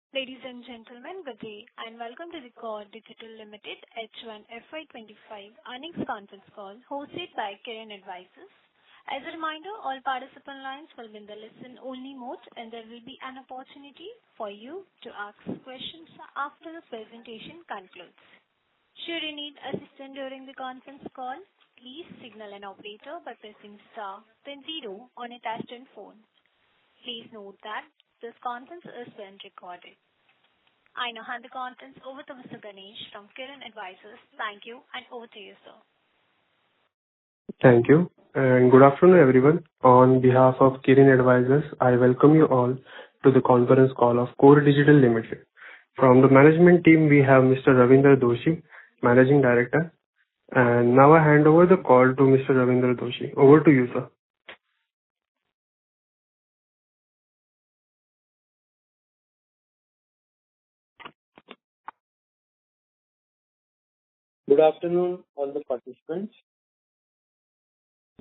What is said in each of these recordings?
Ladies and gentlemen, good day, and welcome to the Core Digital Limited H1 FY25 earnings conference call hosted by Kirin Advisors. As a reminder, all participant lines will be in the listen-only mode, and there will be an opportunity for you to ask questions after the presentation concludes. Should you need assistance during the conference call, please signal an operator by pressing star then 0 on a touch-tone phone. Please note that this conference is being recorded. I now hand the conference over to Mr. Ganesh from Kirin Advisors. Thank you, and over to you, sir. Thank you, and good afternoon, everyone. On behalf of Kirin Advisors, I welcome you all to the conference call of Core Digital Limited. From the management team, we have Mr. Ravindra Doshi, Managing Director. And now I hand over the call to Mr. Ravindra Doshi. Over to you, sir. Good afternoon, all the participants.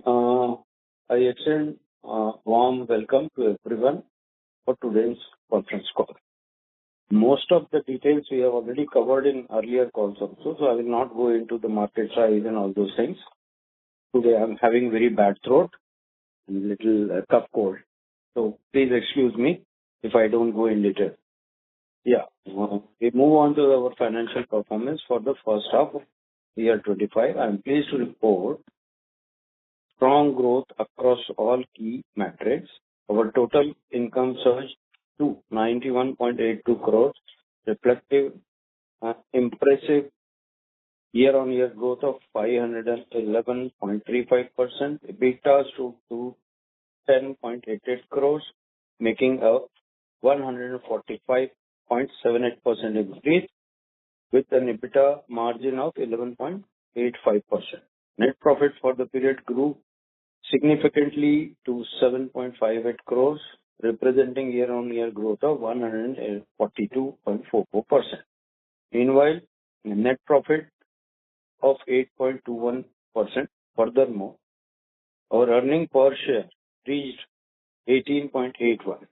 I extend warm welcome to everyone for today's conference call. Most of the details we have already covered in earlier calls also, so I will not go into the market size and all those things. Today I'm having very bad throat and little cough cold, so please excuse me if I don't go in detail. We move on to our financial performance for the first half of year 25. I am pleased to report strong growth across all key metrics. Our total income surged to 91.82 crores, reflective impressive year-on-year growth of 511.35%. EBITDA stood to 10.88 crores, making a 145.78% increase, with an EBITDA margin of 11.85%. Net profit for the period grew significantly to 7.58 crores, representing year-on-year growth of 142.44%. Meanwhile, net profit of 8.21%. Furthermore, our earning per share reached 18.81,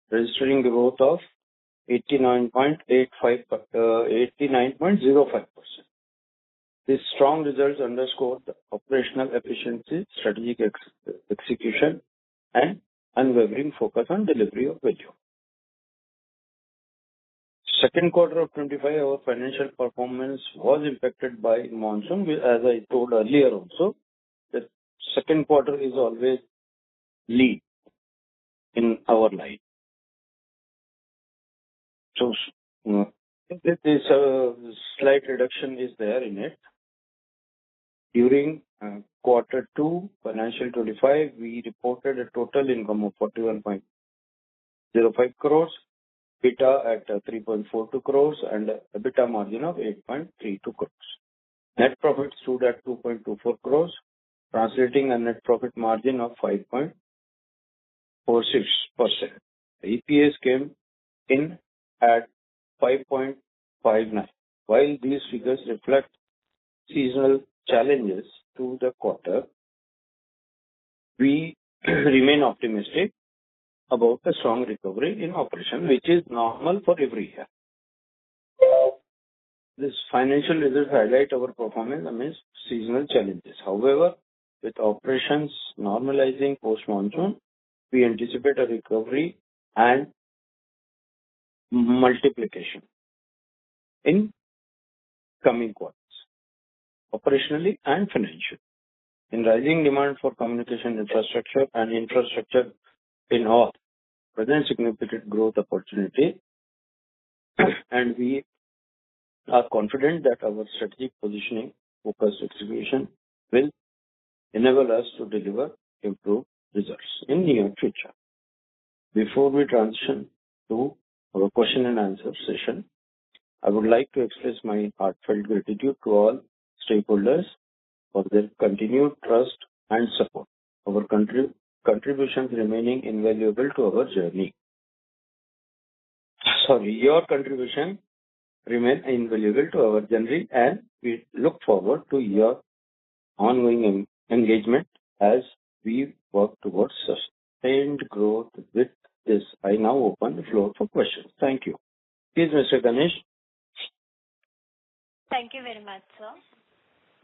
registering growth of 89.05%. These strong results underscore the operational efficiency, strategic execution, and unwavering focus on delivery of value. Second quarter of 25, our financial performance was impacted by monsoon. As I told earlier also, the second quarter is always lean in our life. So, this slight reduction is there in it. During quarter 2, financial 25, we reported a total income of 41.05 crores, EBITDA at 3.42 crores, and EBITDA margin of 8.32 crores. Net profit stood at 2.24 crores, translating a net profit margin of 5.46%. The EPS came in at 5.59. While these figures reflect seasonal challenges to the quarter, we remain optimistic about a strong recovery in operation, which is normal for every year. This financial results highlight our performance amidst seasonal challenges. However, with operations normalizing post-monsoon, we anticipate a recovery and multiplication in coming quarters, operationally and financially. In rising demand for communication infrastructure and infrastructure in all, present significant growth opportunity, and we are confident that our strategic positioning, focused execution will enable us to deliver improved results in near future. Before we transition to our question and answer session, I would like to express my heartfelt gratitude to all stakeholders for their continued trust and support. Our contributions remaining invaluable to our journey. Your contribution remain invaluable to our journey, and we look forward to your ongoing engagement as we work towards sustained growth. With this, I now open the floor for questions. Thank you. Please, Mr. Ganesh. Thank you very much, sir.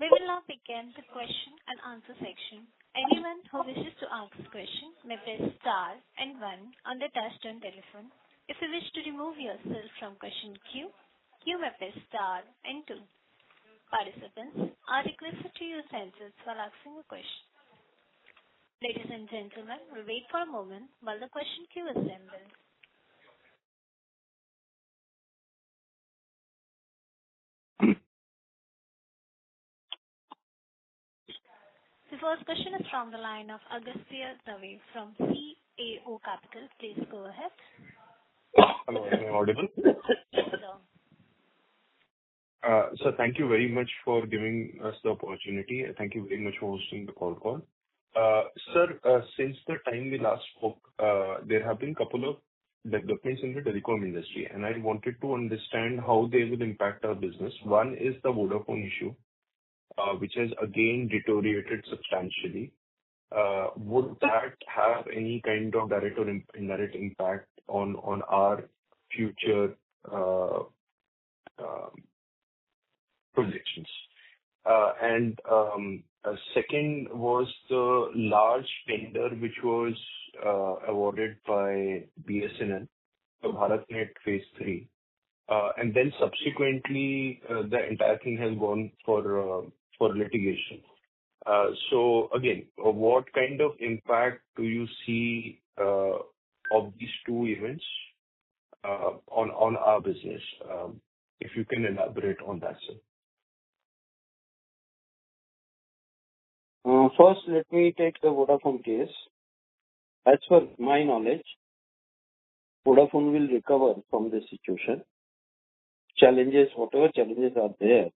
We will now begin the question and answer section. Anyone who wishes to ask a question may press star and one on the touchtone telephone. If you wish to remove yourself from question queue, you may press star and two. Participants are requested to use handsets while asking a question. Ladies and gentlemen, we'll wait for a moment while the question queue assembles. The first question is from the line of Agastya Dave from CAO Capital. Please go ahead. Hello, am I audible? Yes, sir. So thank you very much for giving us the opportunity. Thank you very much for hosting the call. Sir, since the time we last spoke, there have been a couple of developments in the telecom industry, and I wanted to understand how they will impact our business. One is the Vodafone issue, which has again deteriorated substantially. Would that have any kind of direct or indirect impact on our future projections? And second was the large tender which was awarded by BSNL, the BharatNet Phase 3. And then subsequently, the entire thing has gone for litigation. So again, what kind of impact do you see of these two events on our business? If you can elaborate on that, sir. First, let me take the Vodafone case. As per my knowledge, Vodafone will recover from this situation. Challenges, whatever challenges are there,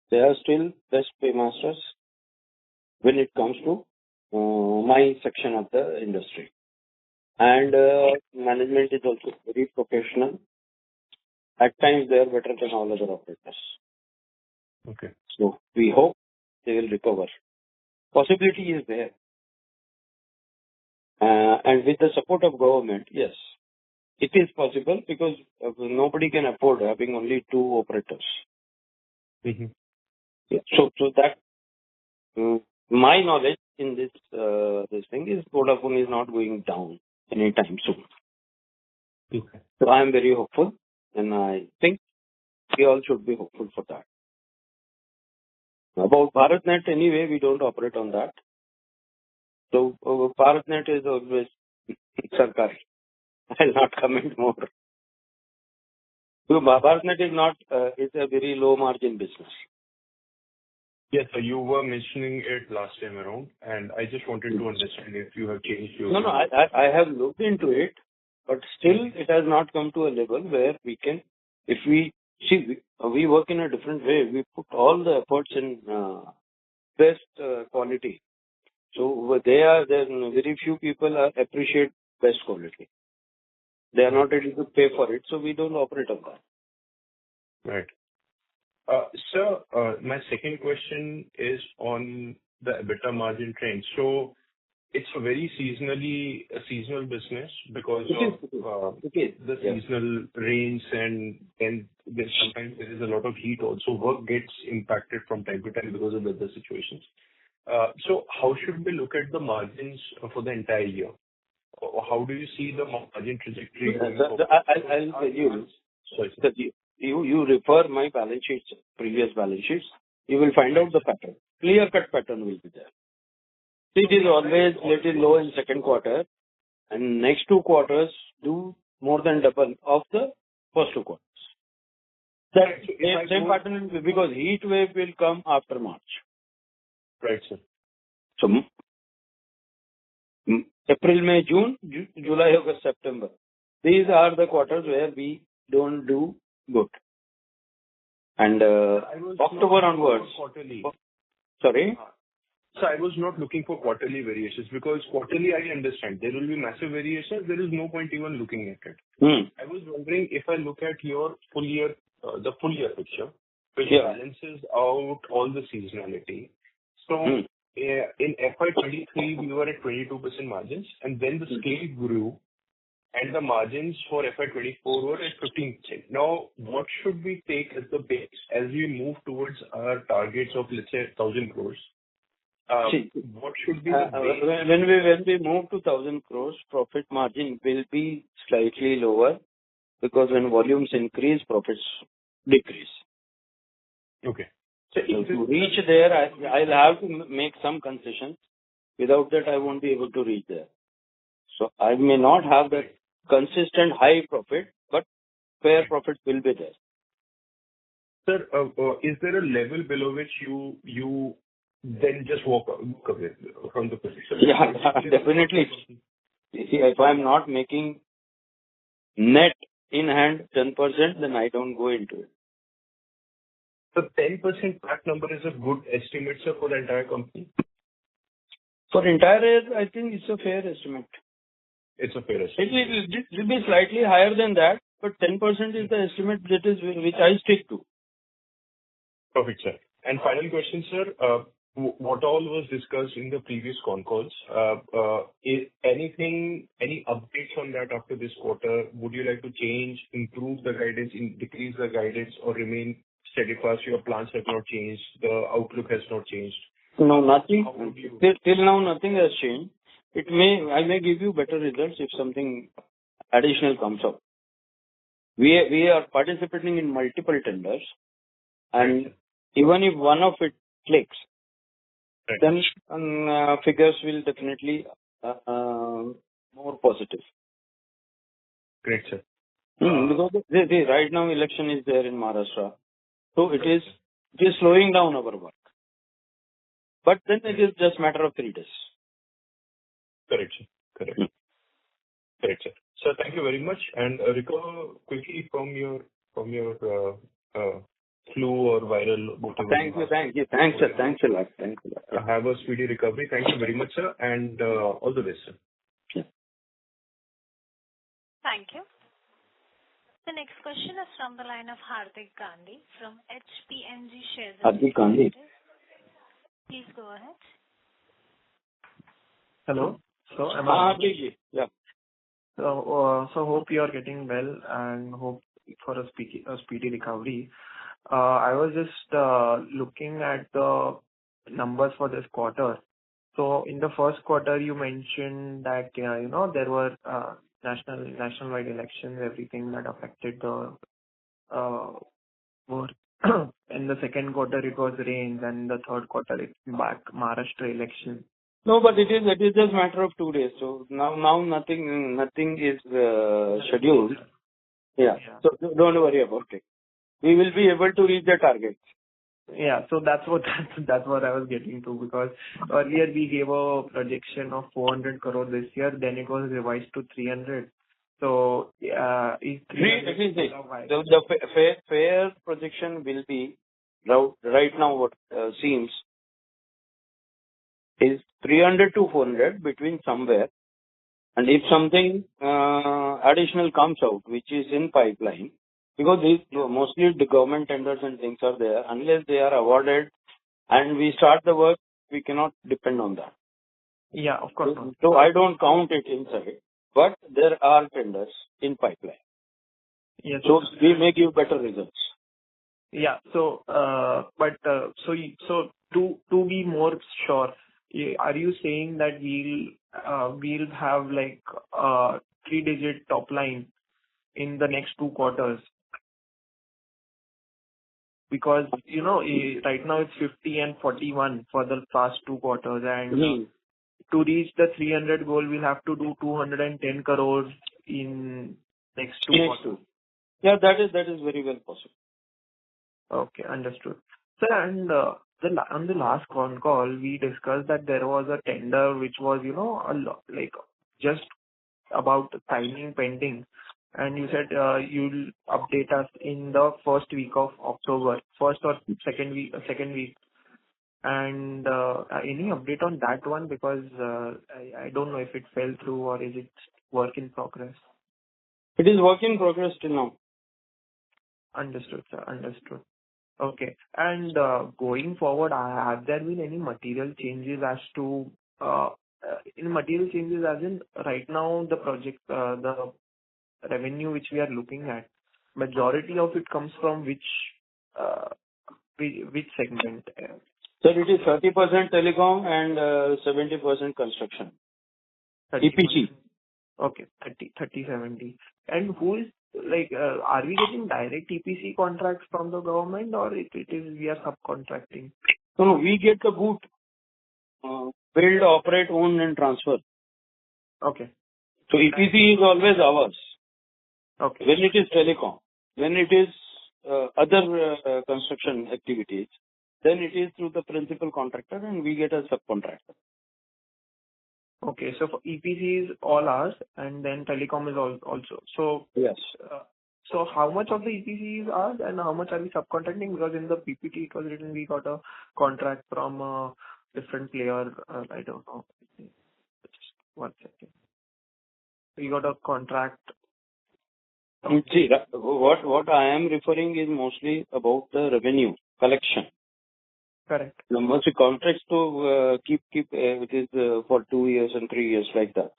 they are still best paymasters when it comes to my section of the industry. And management is also very professional. At times, they are better than all other operators. Okay. So we hope they will recover. Possibility is there. And with the support of government, yes, it is possible because nobody can afford having only two operators. Mm-hmm. Yeah. So that my knowledge in this thing is Vodafone is not going down anytime soon. Okay. So I am very hopeful, and I think we all should be hopeful for that. About BharatNet, anyway, we don't operate on that. So BharatNet is always Sarkari. I'll not comment more. So BharatNet is not, it's a very low margin business. Yes, so you were mentioning it last time around, and I just wanted to understand if you have changed your... No, I have looked into it, but still it has not come to a level where we can, if we, see, we work in a different way. We put all the efforts in best quality. So there very few people appreciate best quality. They are not ready to pay for it, so we don't operate on that. Right. Sir, my second question is on the EBITDA margin trend. So it's a very seasonal business because of the seasonal rains, and then sometimes there is a lot of heat also. Work gets impacted from time to time because of weather situations. So how should we look at the margins for the entire year? How do you see the margin trajectory going forward? I'll tell you. Sorry, sir. You refer my balance sheets, previous balance sheets, you will find out the pattern. Clear-cut pattern will be there. It is always little low in second quarter, and next 2 quarters do more than double of the first 2 quarters. That same pattern will be, because heat wave will come after March. Right, sir. So April, May, June, July, August, September. These are the quarters where we don't do good. And October onwards. Quarterly. Sorry? So I was not looking for quarterly variations, because quarterly I understand there will be massive variations. There is no point even looking at it. I was wondering if I look at your full year, the full year picture, which balances out all the seasonality. So in FY23 we were at 22% margins, and then the scale grew and the margins for FY24 were at 15%. Now, what should we take as the base as we move towards our targets of, let's say, 1,000 crores? See, What should be the base? when we move to 1,000 crores, profit margin will be slightly lower because when volumes increase, profits decrease. Okay. So to reach there, I'll have to make some concessions. Without that, I won't be able to reach there. So I may not have that consistent high profit, but fair profit will be there. Sir, is there a level below which you then just walk away from the position? Yeah, definitely. See, if I'm not making net in hand 10%, then I don't go into it. So 10% PAT number is a good estimate, sir, for the entire company? For entire year, I think it's a fair estimate. It's a fair estimate. It will be slightly higher than that, but 10% is the estimate that is which I stick to. Perfect, sir. And final question, sir. What all was discussed in the previous con calls? Any updates on that after this quarter? Would you like to change, improve the guidance, decrease the guidance, or remain steadfast? Your plans have not changed. The outlook has not changed. No, nothing. Till now, nothing has changed. I may give you better results if something additional comes up. We are participating in multiple tenders, and even if one of it clicks, then figures will definitely more positive. Great, sir. Because right now election is there in Maharashtra, so it is slowing down our work. But then it is just matter of 3 days. Correct, sir. Correct. Correct, sir. Sir, thank you very much. And recover quickly from your flu or viral, whatever. Thank you. Thanks, sir. Thanks a lot. Have a speedy recovery. Thank you very much, sir. And all the best, sir. Yeah. Thank you. The next question is from the line of Hardik Gandhi from HPNG Shares. Hardik Gandhi. Please go ahead. Hello. So, yeah. So hope you are getting well and hope for a speedy recovery. I was just looking at the numbers for this quarter. So in the first quarter, you mentioned that there were nationwide elections, everything that affected the war. In the second quarter, it was rains, and the third quarter, it's back Maharashtra election. No, but it is just matter of 2 days. So now nothing is scheduled. Yeah. So don't worry about it. We will be able to reach the target. Yeah. So that's what I was getting to, because earlier we gave a projection of 400 crore this year, then it was revised to 300. So is 300 the fair projection will be right now what seems is 300 to 400 between somewhere, and if something additional comes out which is in pipeline, because mostly the government tenders and things are there, unless they are awarded and we start the work, we cannot depend on that. Yeah, of course. So I don't count it inside, but there are tenders in pipeline. Yes. So we may give better results. Yeah. So, so to be more sure, are you saying that we'll have like 3-digit top line in the next 2 quarters? Because right now it's 50 and 41 for the past 2 quarters, and to reach the 300 goal, we'll have to do 210 crores in next 2 quarters. Yeah, that is very well possible. Okay, understood. Sir, and on the last con call, we discussed that there was a tender which was, just about signing pending. And you said you'll update us in the first week of October, first or second week. And any update on that one? Because I don't know if it fell through or is it work in progress? It is work in progress till now. Understood, sir. Understood. Okay. And going forward, have there been any material changes as to right now the project, the revenue which we are looking at, majority of it comes from which segment? Sir, it is 30% telecom and 70% construction. 30%. EPC. Okay, 70. And who is are we getting direct EPC contracts from the government, or it is we are subcontracting? No, we get the boot. Build, operate, own and transfer. Okay. So EPC is always ours. Okay. When it is telecom. When it is other construction activities, then it is through the principal contractor and we get a subcontractor. Okay. So for EPC is all ours, and then telecom is also. So yes. So how much of the EPC is ours and how much are we subcontracting? Because in the PPT it was written we got a contract from a different player. I don't know. Just 1 second. We got a contract. See, what I am referring is mostly about the revenue collection. Correct. Once the contracts to keep it is for 2 years and 3 years like that.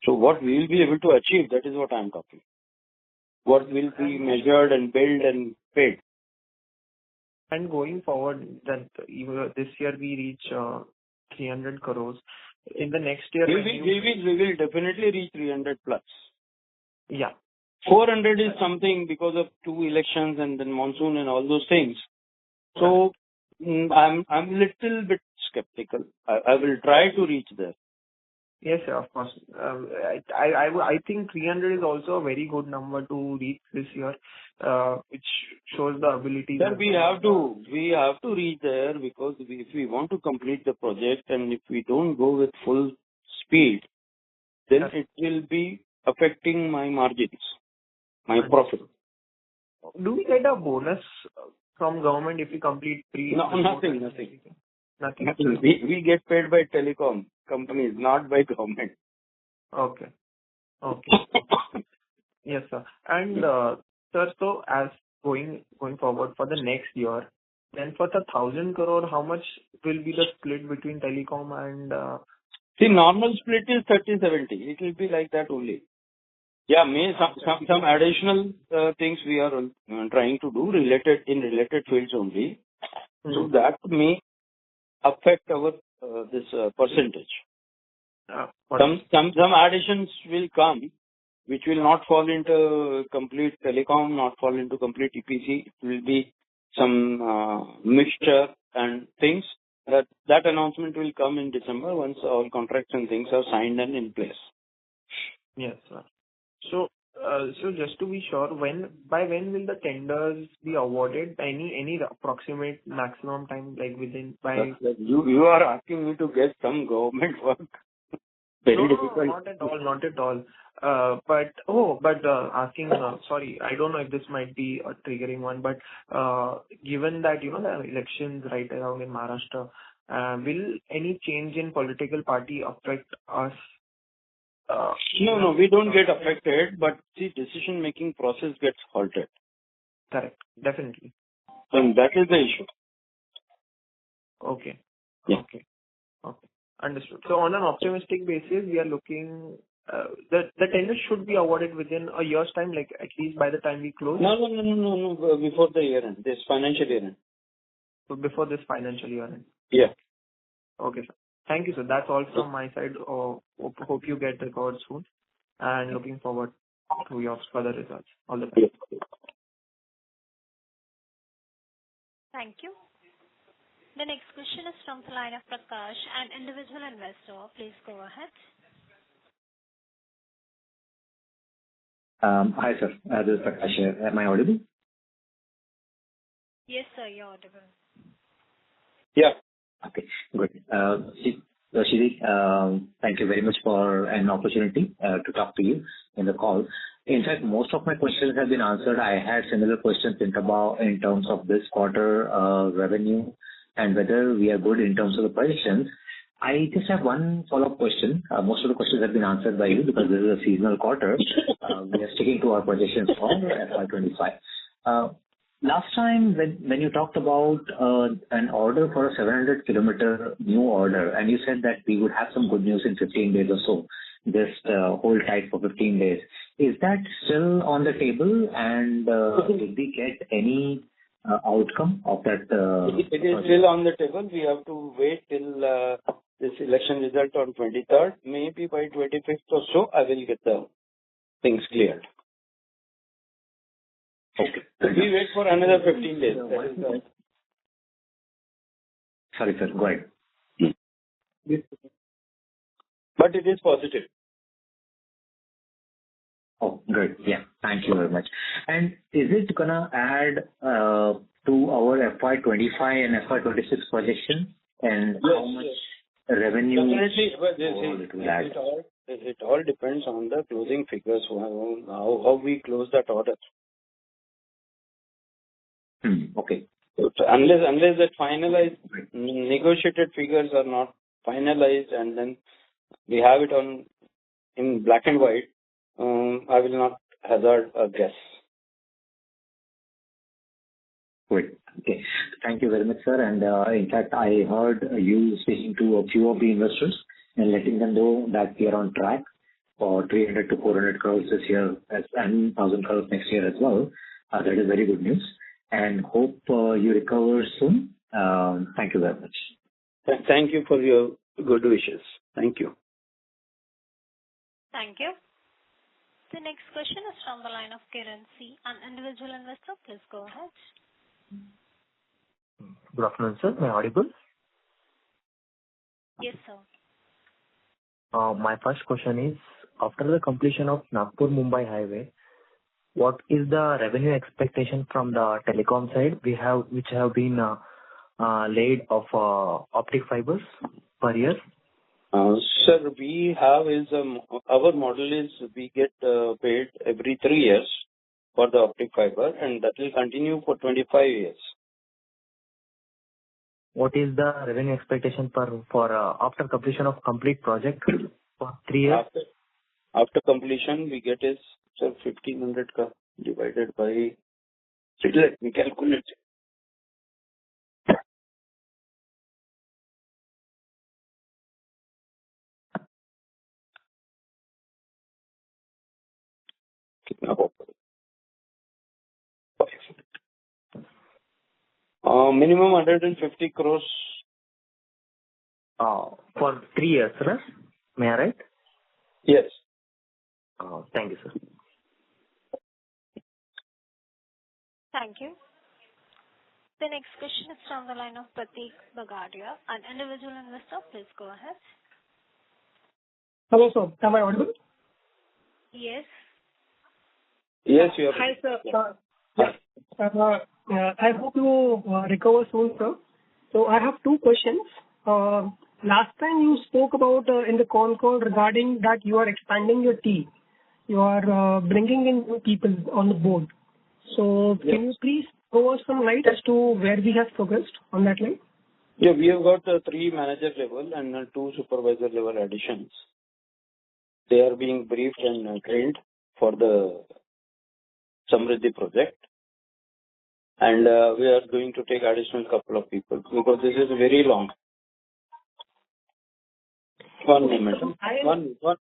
So what we will be able to achieve, that is what I am talking. What will be measured and billed and paid. And going forward, that this year we reach 300 crores. In the next year, we will definitely reach 300 plus. Yeah. 400 is something because of 2 elections and then monsoon and all those things. So I'm little bit skeptical. I will try to reach there. Yes, sir, of course. I think 300 is also a very good number to reach this year, which shows the ability. Sir, we have to reach there because if we want to complete the project and if we don't go with full speed, then it will be affecting my margins, my profit. Do we get a bonus from government if we complete No, nothing. We get paid by telecom companies, not by government. Okay. Yes, sir. And sir, so as going forward for the next year, then for the 1,000 crore, how much will be the split between telecom and? See, normal split is 30-70. It will be like that only. Yeah, some additional things we are trying to do related fields only. So that may affect our this percentage. Some additions will come, which will not fall into complete telecom, not fall into complete EPC. It will be some mixture and things. That announcement will come in December once all contracts and things are signed and in place. Yes, sir. So just to be sure, by when will the tenders be awarded? Any approximate maximum time, like within by? You are asking me to get some government work. Very difficult. Not at all. But asking. Sorry, I don't know if this might be a triggering one, but given that the elections right around in Maharashtra, will any change in political party affect us? No, we don't get affected, but the decision-making process gets halted. Correct. Definitely. And that is the issue. Okay. Yeah. Okay. Understood. So on an optimistic basis, we are looking, the tender should be awarded within a year's time, like at least by the time we close? No. Before the year end, this financial year end. So before this financial year end? Yeah. Okay, sir. Thank you, sir. That's all from my side. Hope you get the card soon, and looking forward to your further results. All the best. Yeah. Thank you. The next question is from the line of Prakash, an individual investor. Please go ahead. Hi, sir. This is Prakash here. Am I audible? Yes, sir, you're audible. Yeah. Okay, good. Shiri, thank you very much for an opportunity to talk to you in the call. In fact, most of my questions have been answered. I had similar questions in terms of this quarter revenue and whether we are good in terms of the projections. I just have one follow-up question. Most of the questions have been answered by you because this is a seasonal quarter. We are sticking to our projections for FY25. Last time when you talked about an order for a 700 kilometer new order, and you said that we would have some good news in 15 days or so, hold tight for 15 days. Is that still on the table? And did we get any outcome of that? It is still on the table. We have to wait till this election result on 23rd. Maybe by 25th or so, I will get the things cleared. Okay. We wait for another 15 days. Sorry, sir. Go ahead. But it is positive. Oh, good. Yeah. Thank you very much. And is it gonna add to our FY25 and FY26 projection? And how much revenue? Definitely. It will add? It all depends on the closing figures, how we close that order. Okay. So unless that finalized, negotiated figures are not finalized, and then we have it in black and white, I will not hazard a guess. Great. Okay. Thank you very much, sir. And in fact, I heard you speaking to a few of the investors and letting them know that we are on track for 300 to 400 crores this year and 1,000 crores next year as well. That is very good news. And hope you recover soon. Thank you very much. Thank you for your good wishes. Thank you. Thank you. The next question is from the line of Kirin C, an individual investor. Please go ahead. Good afternoon, sir. Am I audible? Yes, sir. My first question is, after the completion of Nagpur-Mumbai highway, what is the revenue expectation from the telecom side which have been laid of optic fibers per year? Sir, we have our model is we get paid every 3 years for the optic fiber, and that will continue for 25 years. What is the revenue expectation for after completion of complete project for 3 years? After completion, we get is 1,500 divided by. Let me calculate. Minimum 150 crores. For 3 years, sir? May I right? Yes. Thank you, sir. Thank you. The next question is from the line of Pratik Bagadia, an individual investor. Please go ahead. Hello, sir. Am I audible? Yes. Yes, you are. Hi, sir. I hope you recover soon, sir. So I have 2 questions. Last time you spoke about in the con call regarding that you are expanding your team. You are bringing in new people on the board. So can you please throw us some light as to where we have progressed on that line? Yeah, we have got 3 manager level and 2 supervisor level additions. They are being briefed and trained for the Samriddhi project. And we are going to take additional couple of people because this is very long. One moment. One.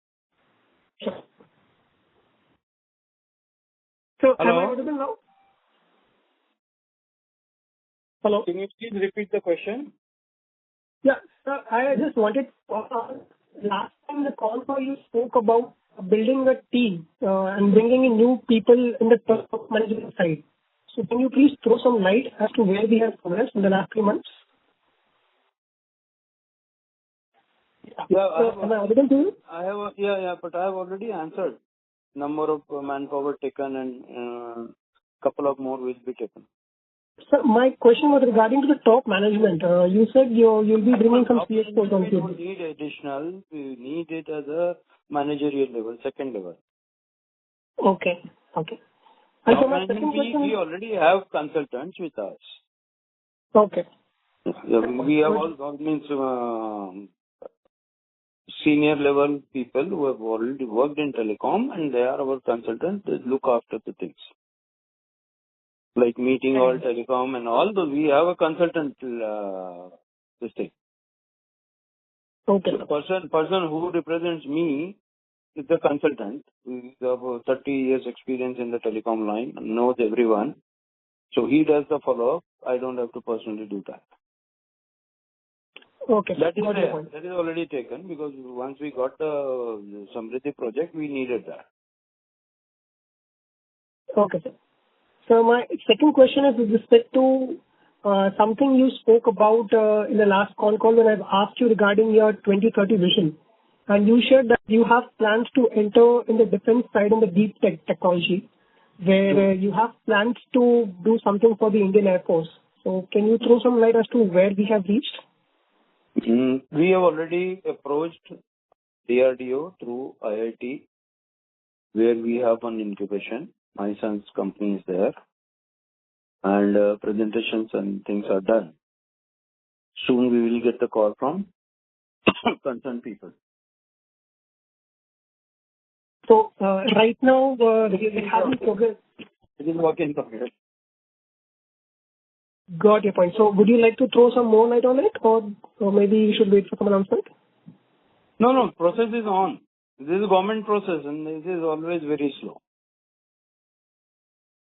So Hello? am I audible now? Hello? Can you please repeat the question? Yeah, sir, I just wanted last time the call call you spoke about building a team and bringing in new people in the top management side. So can you please throw some light as to where we have progressed in the last 3 months? Yeah, So, am I audible to you? but I have already answered. Number of manpower taken and couple of more will be taken. Sir, my question was regarding to the top management. You said you'll be bringing some CXOs on We don't need additional. We need it as a managerial level, second level. Okay. And so my Top second management, question we already have consultants with us. Okay. We have all senior level people who have already worked in telecom, and they are our consultants. They look after the things like meeting all telecom and all. We have a consultant. This thing. Okay. The person who represents me is a consultant. He's about 30 years experience in the telecom line, knows everyone. So he does the follow-up. I don't have to personally do that. Okay. That is Got your there. point. That is already taken because once we got the Samriddhi project, we needed that. Okay, sir. So my second question is with respect to something you spoke about in the last call when I've asked you regarding your 2030 vision. And you shared that you have plans to enter in the defense side in the deep technology, where you have plans to do something for the Indian Air Force. So can you throw some light as to where we have reached? We have already approached DRDO through IIT, where we have an incubation. My son's company is there, and presentations and things are done. Soon we will get the call from concerned people. So right now, it hasn't progressed. It is work in progress. Got your point. So would you like to throw some more light on it, or maybe you should wait for some announcement? No, process is on. This is a government process, and this is always very slow.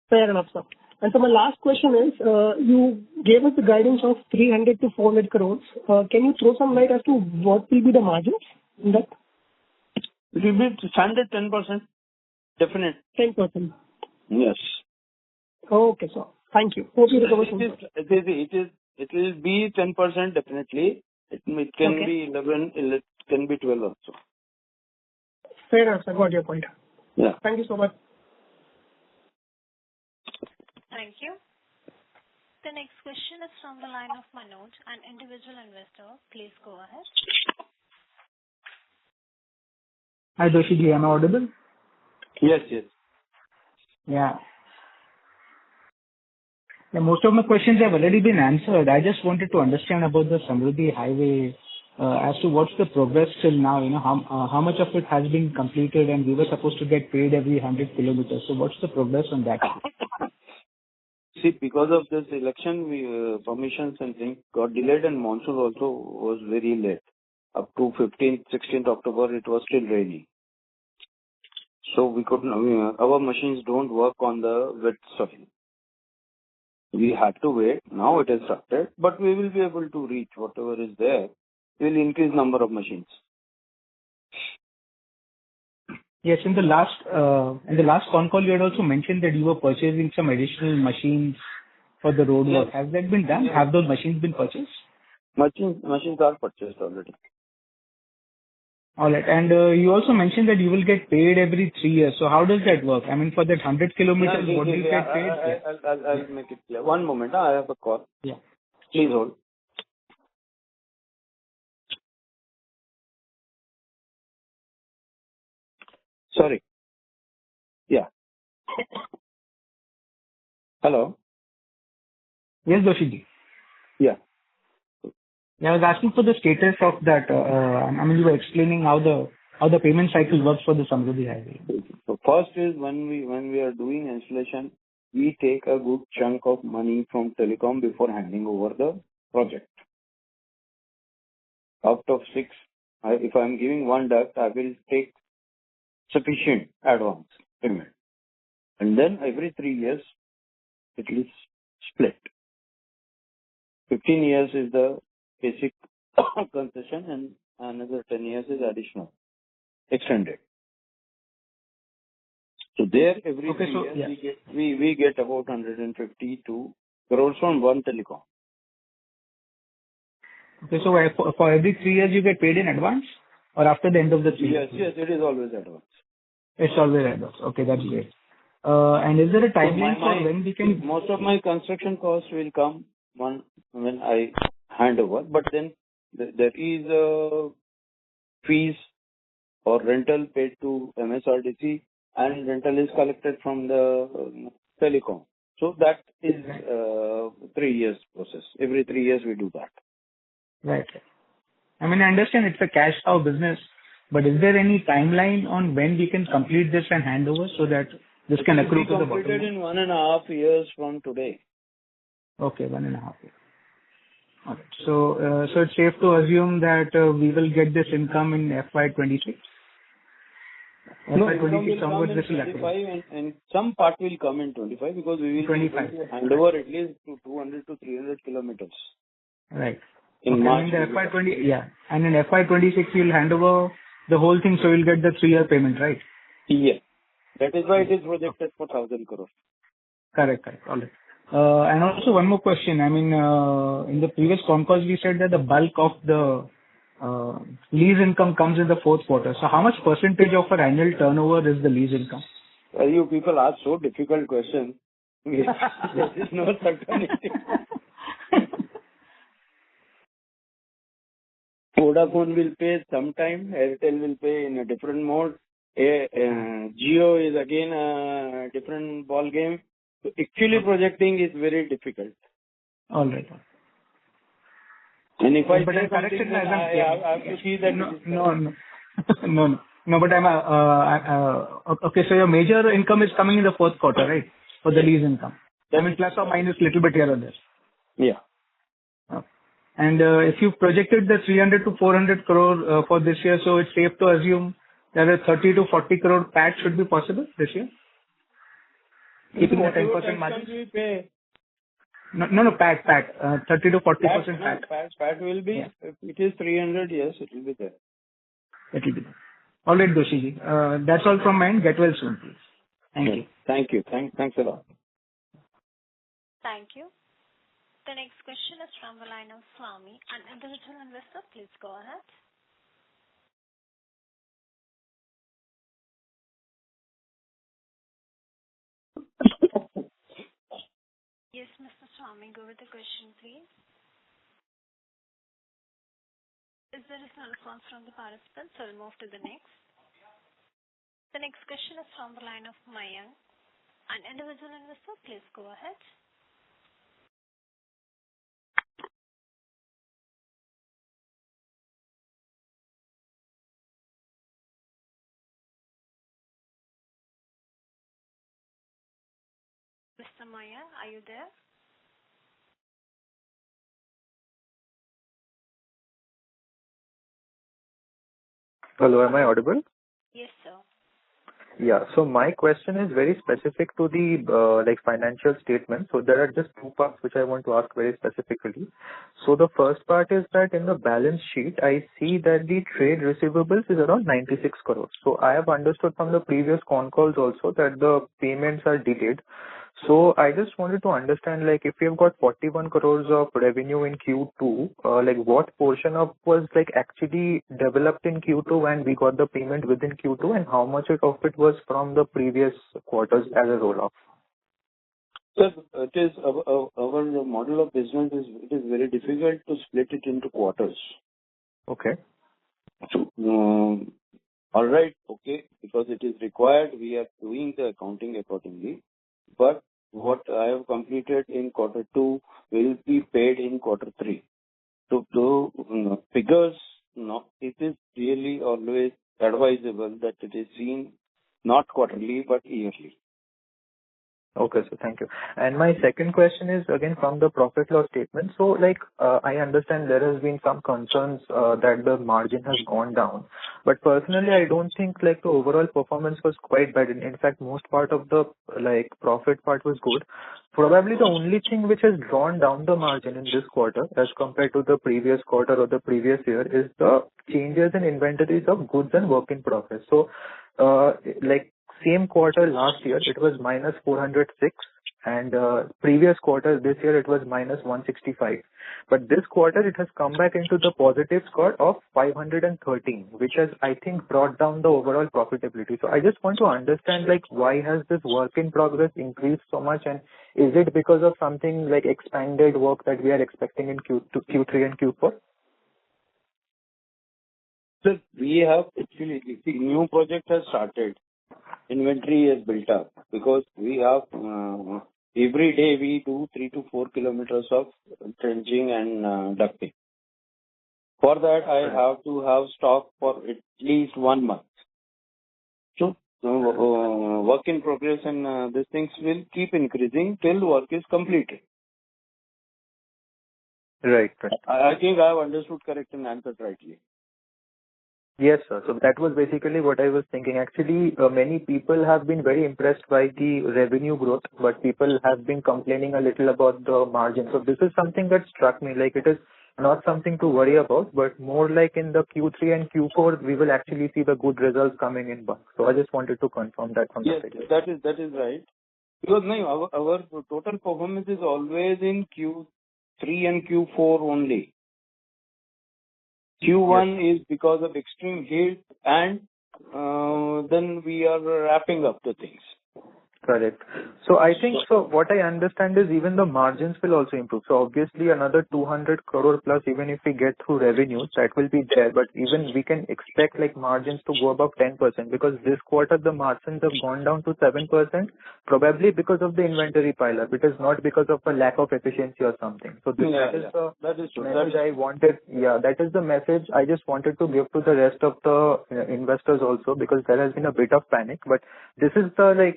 Fair enough, sir. And so my last question is, you gave us the guidance of 300 to 400 crores. Can you throw some light as to what will be the margins in that? It will be standard 10%. Definite. 10%. Yes. Okay, sir. Thank you. Hope you recover soon. It will be 10% definitely. It can be 11, it can be 12 also. Fair enough, sir. Got your point. Yeah. Thank you so much. Thank you. The next question is from the line of Manoj, an individual investor. Please go ahead. Hi, Doshiji. Am I audible? Yes. Yeah. Most of my questions have already been answered. I just wanted to understand about the Samriddhi Highway as to what's the progress till now. How much of it has been completed, and we were supposed to get paid every 100 kilometers. So what's the progress on that? See, because of this election, permissions and things got delayed, and monsoon also was very late. Up to 15th, 16th October, it was still raining. So we couldn't, our machines don't work on the wet soil. We had to wait. Now it is started, but we will be able to reach whatever is there. We will increase number of machines. Yes, in the last con call, you had also mentioned that you were purchasing some additional machines for the road work. Has that been done? Have those machines been purchased? Machines are purchased already. All right. And you also mentioned that you will get paid every 3 years. So how does that work? I mean, for that 100 kilometers, what do you get paid? I'll make it clear. One moment. I have a call. Yeah. Please hold. Sorry. Yeah. Hello. Yes, Doshiji. Yeah. Yeah, I was asking for the status of that. You were explaining how the payment cycle works for the Samriddhi Highway. So first is when we are doing installation, we take a good chunk of money from telecom before handing over the project. Out of 6, if I am giving one duct, I will take sufficient advance payment. And then every 3 years, it is split. 15 years is the basic concession, and another 10 years is additional, extended. So there, every 3 years, we get about 152 crores from one telecom. Okay, so for every 3 years, you get paid in advance, or after the end of the 3 years? Yes, it is always advance. It's always advance. Okay, that's great. And is there a timeline for when we can? Most of my construction costs will come when I hand over, but then there is fees or rental paid to MSRDC, and rental is collected from the telecom. So that is 3 years process. Every 3 years we do that. Right. I understand it's a cash cow business, but is there any timeline on when we can complete this and hand over so that this can accrue to the bottom line? Completed in 1.5 years from today. Okay, 1.5 years. All right. So it's safe to assume that we will get this income in FY26? No, income FY26 will come onwards, in this will happen. 25 and some part will come in 25 because we will be able 25. to hand over at least to 200 to 300 kilometers Right. in Okay. March. And in the FY20, yeah. And in FY26, you'll hand over the whole thing, so you'll get the 3-year payment, right? Yeah. That is why it is projected for 1,000 crores. Correct. All right. And also one more question. I mean, in the previous con calls, we said that the bulk of the lease income comes in the fourth quarter. So how much percentage of our annual turnover is the lease income? You people ask so difficult questions. There is no certainty. Vodafone will pay sometime, Airtel will pay in a different mode. Jio is again a different ball game. So actually projecting is very difficult. All right. And if I But say I'm correct something, in then I have to see that it is No. But okay, so your major income is coming in the fourth quarter, right? For the lease income. I mean, plus or minus little bit here or there. Yeah. Okay. And if you projected the 300 to 400 crore for this year, so it's safe to assume that a 30 to 40 crore PAT should be possible this year? Keeping a 10% margin? We pay. No, PAT. 30 to 40% PAT. PAT will be, Yeah. if it is 300, yes, it will be there. It will be there. All right, Doshiji. That's all from my end. Get well soon, please. Thank you. Thank you. Thanks a lot. Thank you. The next question is from the line of Swami, an individual investor. Please go ahead. Yes, Mr. Swami, go with the question, please. Is there no response from the participants? So we'll move to the next. The next question is from the line of Mayank, an individual investor. Please go ahead. Mr. Mayank, are you there? Hello, am I audible? Yes, sir. Yeah. So my question is very specific to the financial statement. So there are just two parts which I want to ask very specifically. So the first part is that in the balance sheet, I see that the trade receivables is around 96 crores. So I have understood from the previous con calls also that the payments are delayed. So I just wanted to understand, like, if you've got 41 crores of revenue in Q2, what portion of was actually developed in Q2 and we got the payment within Q2, and how much of it was from the previous quarters as a roll-off? Sir, it is our model of business it is very difficult to split it into quarters. Okay. So, all right, okay, because it is required, we are doing the accounting accordingly. But what I have completed in quarter 2 will be paid in quarter 3. So the figures, it is really always advisable that it is seen not quarterly but yearly. Okay, so thank you. And my second question is again from the profit loss statement. So I understand there has been some concerns that the margin has gone down, but personally I don't think the overall performance was quite bad. In fact, most part of the profit part was good. Probably the only thing which has drawn down the margin in this quarter as compared to the previous quarter or the previous year is the changes in inventories of goods and work in progress. So same quarter last year, it was minus 406, and previous quarter this year, it was minus 165. But this quarter, it has come back into the positive score of 513, which has, I think, brought down the overall profitability. So I just want to understand, why has this work in progress increased so much, and is it because of something like expanded work that we are expecting in Q3 and Q4? So we have actually, the new project has started. Inventory is built up because we have every day we do 3 to 4 kilometers of trenching and ducting. For that, I have to have stock for at least 1 month. So work in progress and these things will keep increasing till work is completed. Right. I think I have understood correct and answered rightly. Yes, sir. So that was basically what I was thinking. Actually, many people have been very impressed by the revenue growth, but people have been complaining a little about the margin. So this is something that struck me, like it is not something to worry about, but more like in the Q3 and Q4, we will actually see the good results coming in bulk. So I just wanted to confirm that from the Yes, figure. that is right. Because no, our total performance is always in Q3 and Q4 only. Q1 is because of extreme heat, and then we are wrapping up the things. Correct. So I think, so what I understand is even the margins will also improve. So obviously another 200 crore plus, even if we get through revenues, that will be there. But even we can expect like margins to go above 10%, because this quarter the margins have gone down to 7%, probably because of the inventory pile-up. It is not because of a lack of efficiency or something. So this, That is true. message I wanted. Yeah, that is the message I just wanted to give to the rest of the investors also, because there has been a bit of panic. But this is the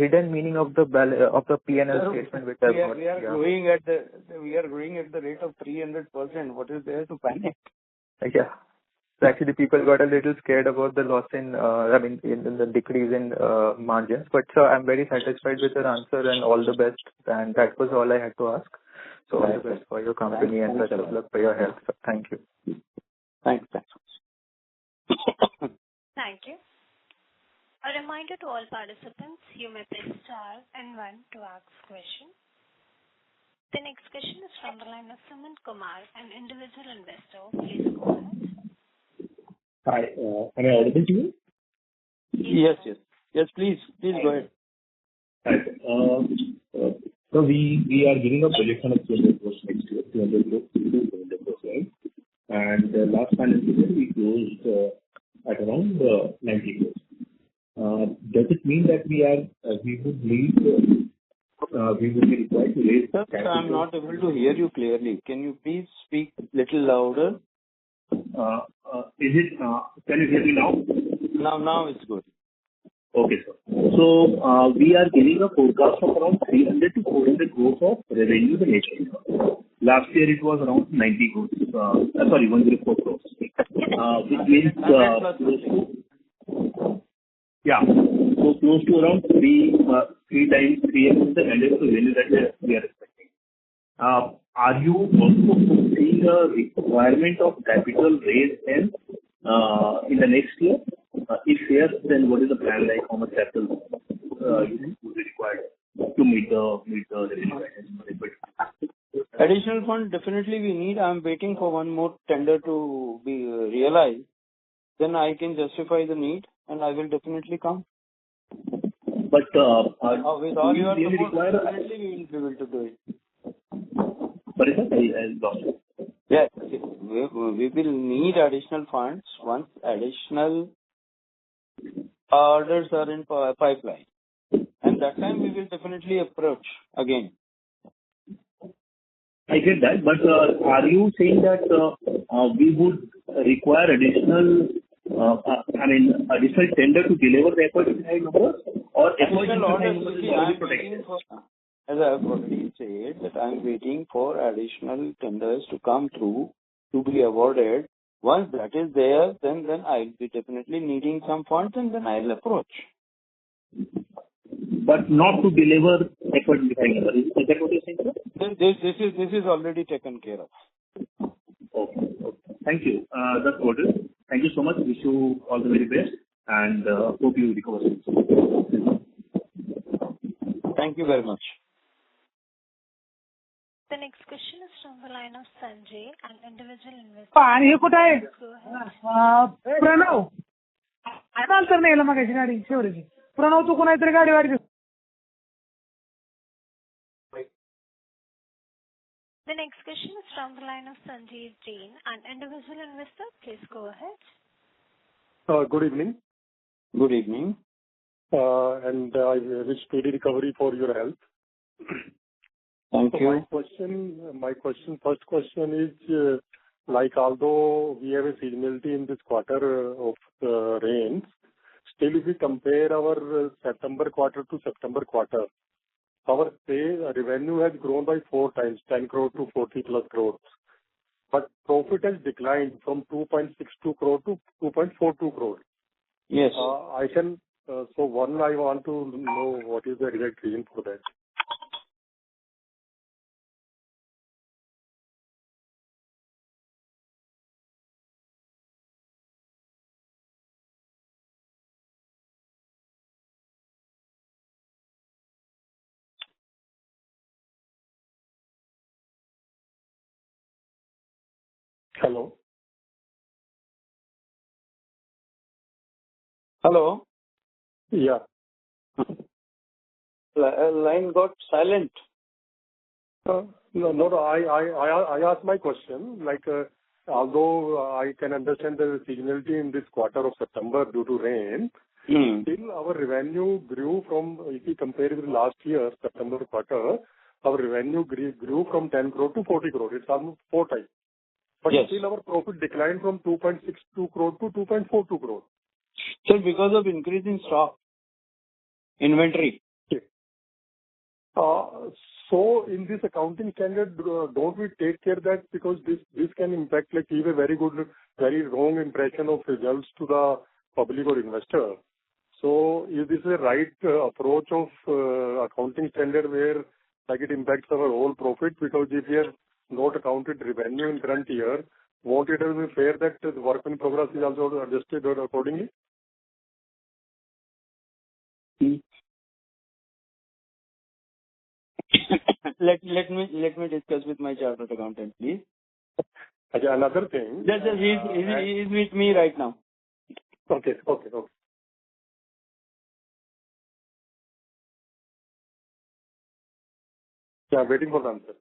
hidden meaning of the P&L statement which I've got. We are growing at the rate of 300%. What is there to panic? Yeah. So actually, people got a little scared about the loss in the decrease in margins. But I'm very satisfied with your answer, and all the best. And that was all I had to ask. So all the best for your company and best of luck for your health. So thank you. Thanks. Thank you. A reminder to all participants, you may press star and one to ask question. The next question is from the line of Sumant Kumar, an individual investor. Please go ahead. Hi, am I audible to you? Yes, please go ahead. Hi. So we are giving a projection of 200 crores next year, 200 crores, 200 crores, right? And last financial year we closed at around 90 crores. Does it mean that we would be required to raise capital? I'm not able to hear you clearly. Can you please speak little louder? Can you hear me now? Now it's good. Okay, sir. So we are giving a forecast of around 300 to 400 crores of revenue the next year. Last year it was around 90 crores. 104 crores. Which means close to, so close to around 3x the kind of revenue that we are expecting. Are you also seeing a requirement of capital raise in the next year? If yes, then what is the plan, like how much capital would be required to meet the revenue guidance? Additional fund definitely we need. I'm waiting for one more tender to be realized. Then I can justify the need, and I will definitely come. But with all your support, definitely we will be able to do it. Sorry, sir, I lost you. Yes, we will need additional funds once additional orders are in pipeline. And that time we will definitely approach again. I get that, but are you saying that we would require additional tender to deliver the FY25 numbers, or additional orders will be protected? As I have already said, that I am waiting for additional tenders to come through to be awarded. Once that is there, then I'll be definitely needing some funds, and then I'll approach. But not to deliver FY25 numbers. Is that what you're saying, sir? This is already taken care of. Okay. Thank you. That's what it is. Thank you so much. Wish you all the very best, and hope you recover soon. Thank you very much. The next question is from the line of Sanjay, an individual investor. Go ahead. Pranav आता तर नाही मग गाडी शेवटची प्रणव तू कोणातरी गाडी The next question is from the line of Sanjeev Jain, an individual investor. Please go ahead. Good evening. Good evening. And I wish speedy recovery for your health. Thank you. My first question is, although we have a seasonality in this quarter of rains, still if we compare our September quarter to September quarter, our revenue has grown by 4 times, 10 crore to 40 plus crores. but profit has declined from 2.62 crore to 2.42 crore. Yes. So one, I want to know what is the exact reason for that. Hello? Hello? Yeah. Line got silent. No. I asked my question, although I can understand the seasonality in this quarter of September due to rain, still our revenue grew from, if you compare with last year, September quarter, our revenue grew from 10 crore to 40 crore. It's almost 4 times. But Yes. still our profit declined from 2.62 crore to 2.42 crore. So because of increase in stock, inventory. Okay. So in this accounting standard, don't we take care that because this can impact, give a very wrong impression of results to the public or investor. So is this a right approach of accounting standard where it impacts our whole profit? Because if we have not accounted revenue in current year, won't it have been fair that the work in progress is also adjusted accordingly? Let me discuss with my chartered accountant, please. Another thing. Yes, he is with me right now. Okay. Yeah, waiting for the answer.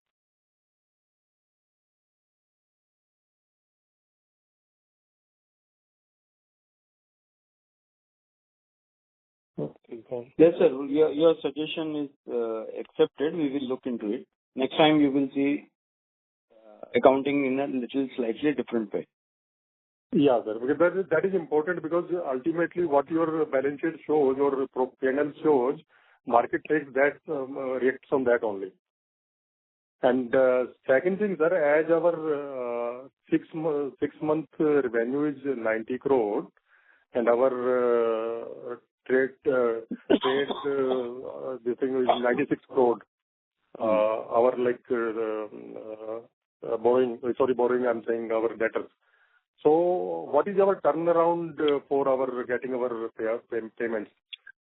Yes, sir. Your suggestion is accepted. We will look into it. Next time you will see accounting in a little slightly different way. Yeah, sir. Because that is important because ultimately what your balance sheet shows or P&L shows, market takes that, reacts on that only. And second thing, sir, as our 6-month revenue is 90 crore and our trade this thing is 96 crore. Our borrowing, I'm saying our debtors. So what is our turnaround for our getting our payments?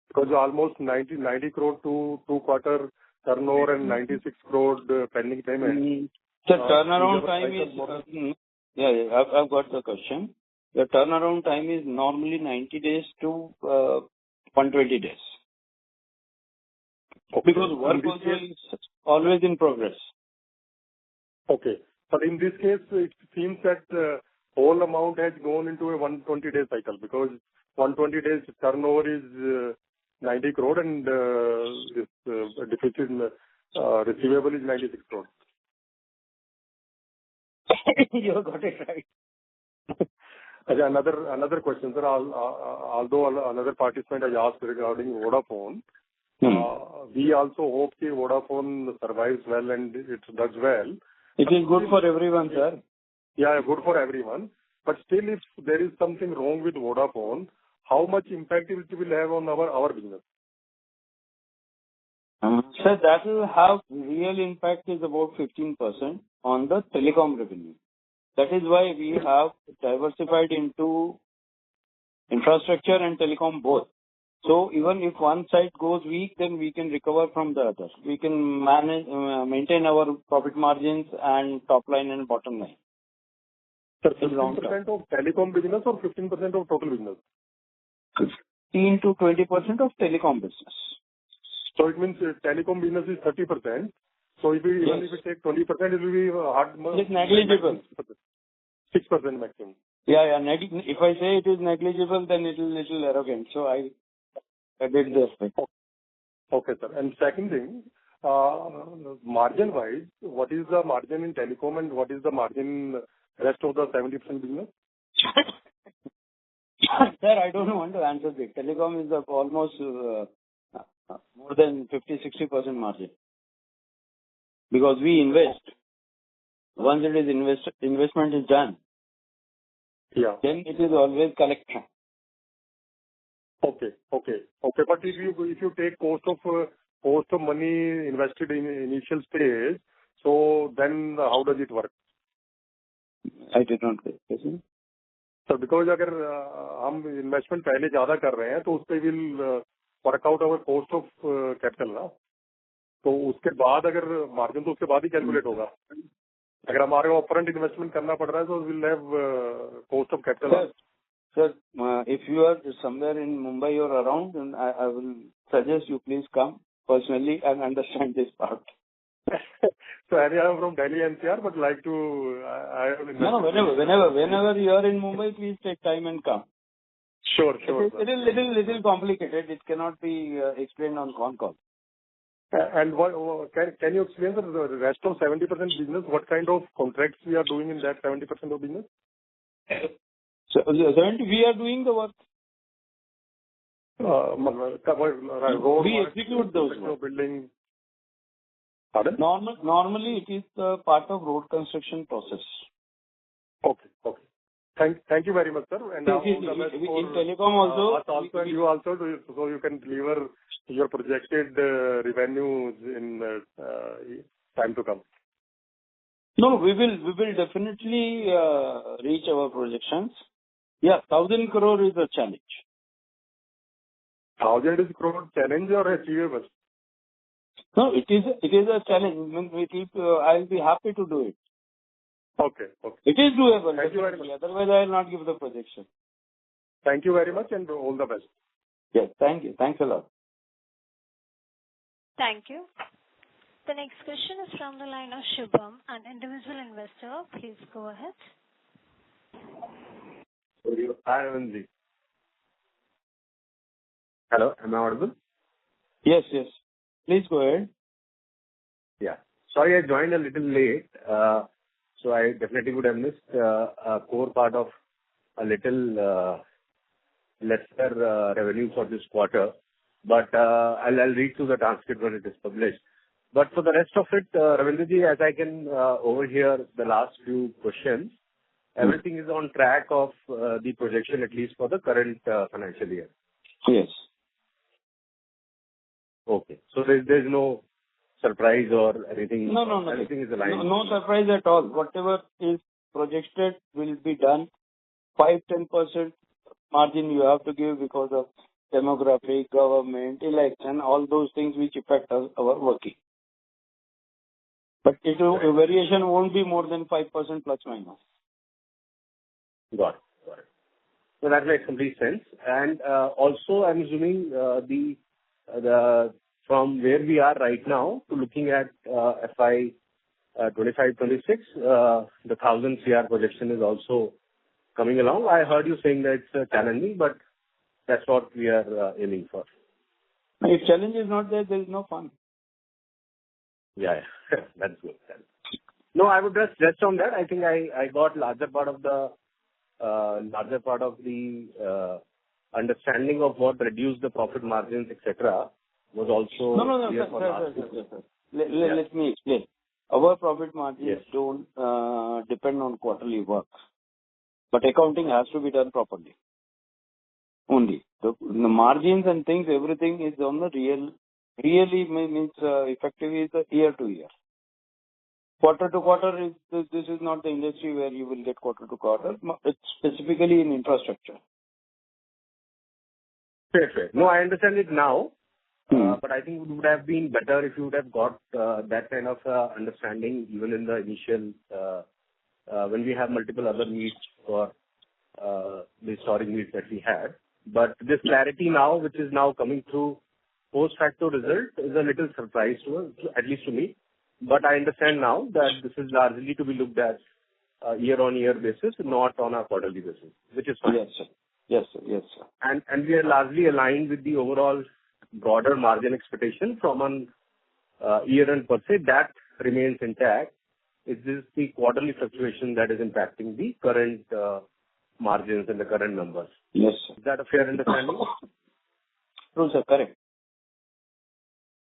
Because almost 90 crore to 2 quarter turnover and 96 crore pending payment. So turnaround time is I've got the question. The turnaround time is normally 90 days to 120 days. Okay. Because work also is always in progress. Okay. But in this case, it seems that whole amount has gone into a 120-day cycle because 120 days turnover is 90 crore and this deficit receivable is 96 crore. You got it right. Another question, sir. Although another participant has asked regarding Vodafone, we also hope that Vodafone survives well and it does well. It is good for everyone, sir. Yeah, good for everyone. But still, if there is something wrong with Vodafone, how much impact it will have on our business? Sir, that will have real impact is about 15% on the telecom revenue. That is why we have diversified into infrastructure and telecom both. So even if one side goes weak, then we can recover from the other. We can maintain our profit margins and top line and bottom line. Sir, 15% of telecom business or 15% of total business? 15 to 20% of telecom business. So it means telecom business is 30%. So even if we take 20%, it will be hard. It's negligible. 6% maximum. Yeah. If I say it is negligible, then it is little arrogant. So I did this way. Okay, sir. And second thing, margin-wise, what is the margin in telecom and what is the margin rest of the 70% business? Sir, I don't want to answer this. Telecom is almost more than 50-60% margin. Because we invest. once it is investment is done, then it is always collection. Okay. But if you take cost of money invested in initial stage, so then how does it work? I did not get this. So because अगर हम investment पहले ज़्यादा कर रहे हैं तो उस पे will work out our cost of capital ना, तो उसके बाद अगर margin तो उसके बाद ही calculate होगा. अगर हमारे को upfront investment करना पड़ रहा है तो we'll have cost of capital. Sir, if you are somewhere in Mumbai or around, then I will suggest you please come personally and understand this part. So I am from Delhi NCR, but like to No, whenever you are in Mumbai, please take time and come. Sure. It is little complicated. It cannot be explained on con call. And what, can you explain the rest of 70% business? What kind of contracts we are doing in that 70% of business? So 70, we are doing the work. We execute those work. Building. Pardon? Normally, it is part of road construction process. Okay. Thank you very much, sir. And in telecom also, you also, so you can deliver your projected revenues in time to come. No, we will definitely reach our projections. Yeah, 1,000 crore is a challenge. 1,000 crore challenge or achievable? No, it is a challenge. I'll be happy to do it. Okay. It is doable. Thank you very much. Otherwise, I will not give the projection. Thank you very much and all the best. Yes, thank you. Thanks a lot. Thank you. The next question is from the line of Shubham, an individual investor. Please go ahead. Hi, Anand. Hello, am I audible? Yes. Please go ahead. Yeah. Sorry, I joined a little late. So I definitely would have missed a core part of a little lesser revenue for this quarter. But I'll read through the transcript when it is published. But for the rest of it, Ravindraji, as I can overhear the last few questions, everything is on track of the projection, at least for the current financial year. Yes. Okay. So there's no surprise or anything? No. Everything is aligned? No surprise at all. Whatever is projected will be done. 5-10% margin you have to give because of demographic, government, election, all those things which affect our working. But variation won't be more than 5% plus minus. Got it. So that makes complete sense. And also, I'm assuming the from where we are right now to looking at FY25-26, the 1,000 CR projection is also coming along. I heard you saying that it's challenging, but that's what we are aiming for. If challenge is not there is no fun. Yeah. That's good. No, I would just rest on that. I think I got larger part of the understanding of what reduced the profit margins, etc. was also clear for last year. Let me explain. Our profit margins don't depend on quarterly work, but accounting has to be done properly. Only the margins and things, everything is on the really means effective is the year to year. Quarter to quarter this is not the industry where you will get quarter to quarter. It's specifically in infrastructure. Fair. No, I understand it now. But I think it would have been better if you would have got that kind of understanding even in the initial, when we have multiple other meets for the historic meets that we had. But this clarity now, which is now coming through post-facto result, is a little surprise to us, at least to me. But I understand now that this is largely to be looked at year-on-year basis, not on a quarterly basis, which is fine. Yes, sir. And we are largely aligned with the overall broader margin expectation from an year-end per se. That remains intact. It's just the quarterly fluctuation that is impacting the current margins and the current numbers. Yes, sir. Is that a fair understanding? True, sir. Correct.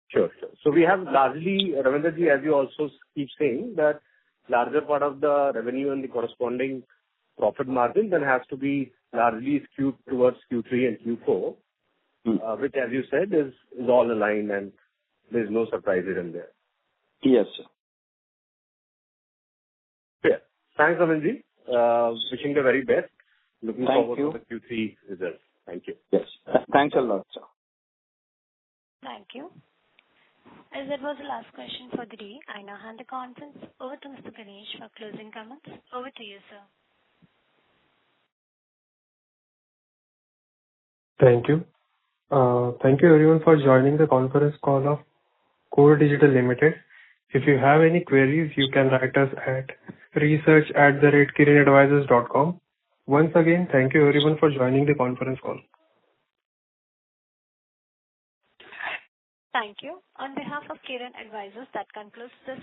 Sure. So we have largely, Ravindraji, as you also keep saying, that larger part of the revenue and the corresponding profit margin then has to be largely skewed towards Q3 and Q4, which, as you said, is all aligned and there's no surprises in there. Yes, sir. Yeah. Thanks, Amanji. Wishing the very best. Looking forward to the Q3 results. Thank you. Yes. Thanks a lot, sir. Thank you. As that was the last question for the day, I now hand the conference over to Mr. Ganesh for closing comments. Over to you, sir. Thank you. Thank you everyone for joining the conference call of Core Digital Limited. If you have any queries, you can write us at research@kirinadvisors.com. Once again, thank you everyone for joining the conference call. Thank you. On behalf of Kirin Advisors, that concludes this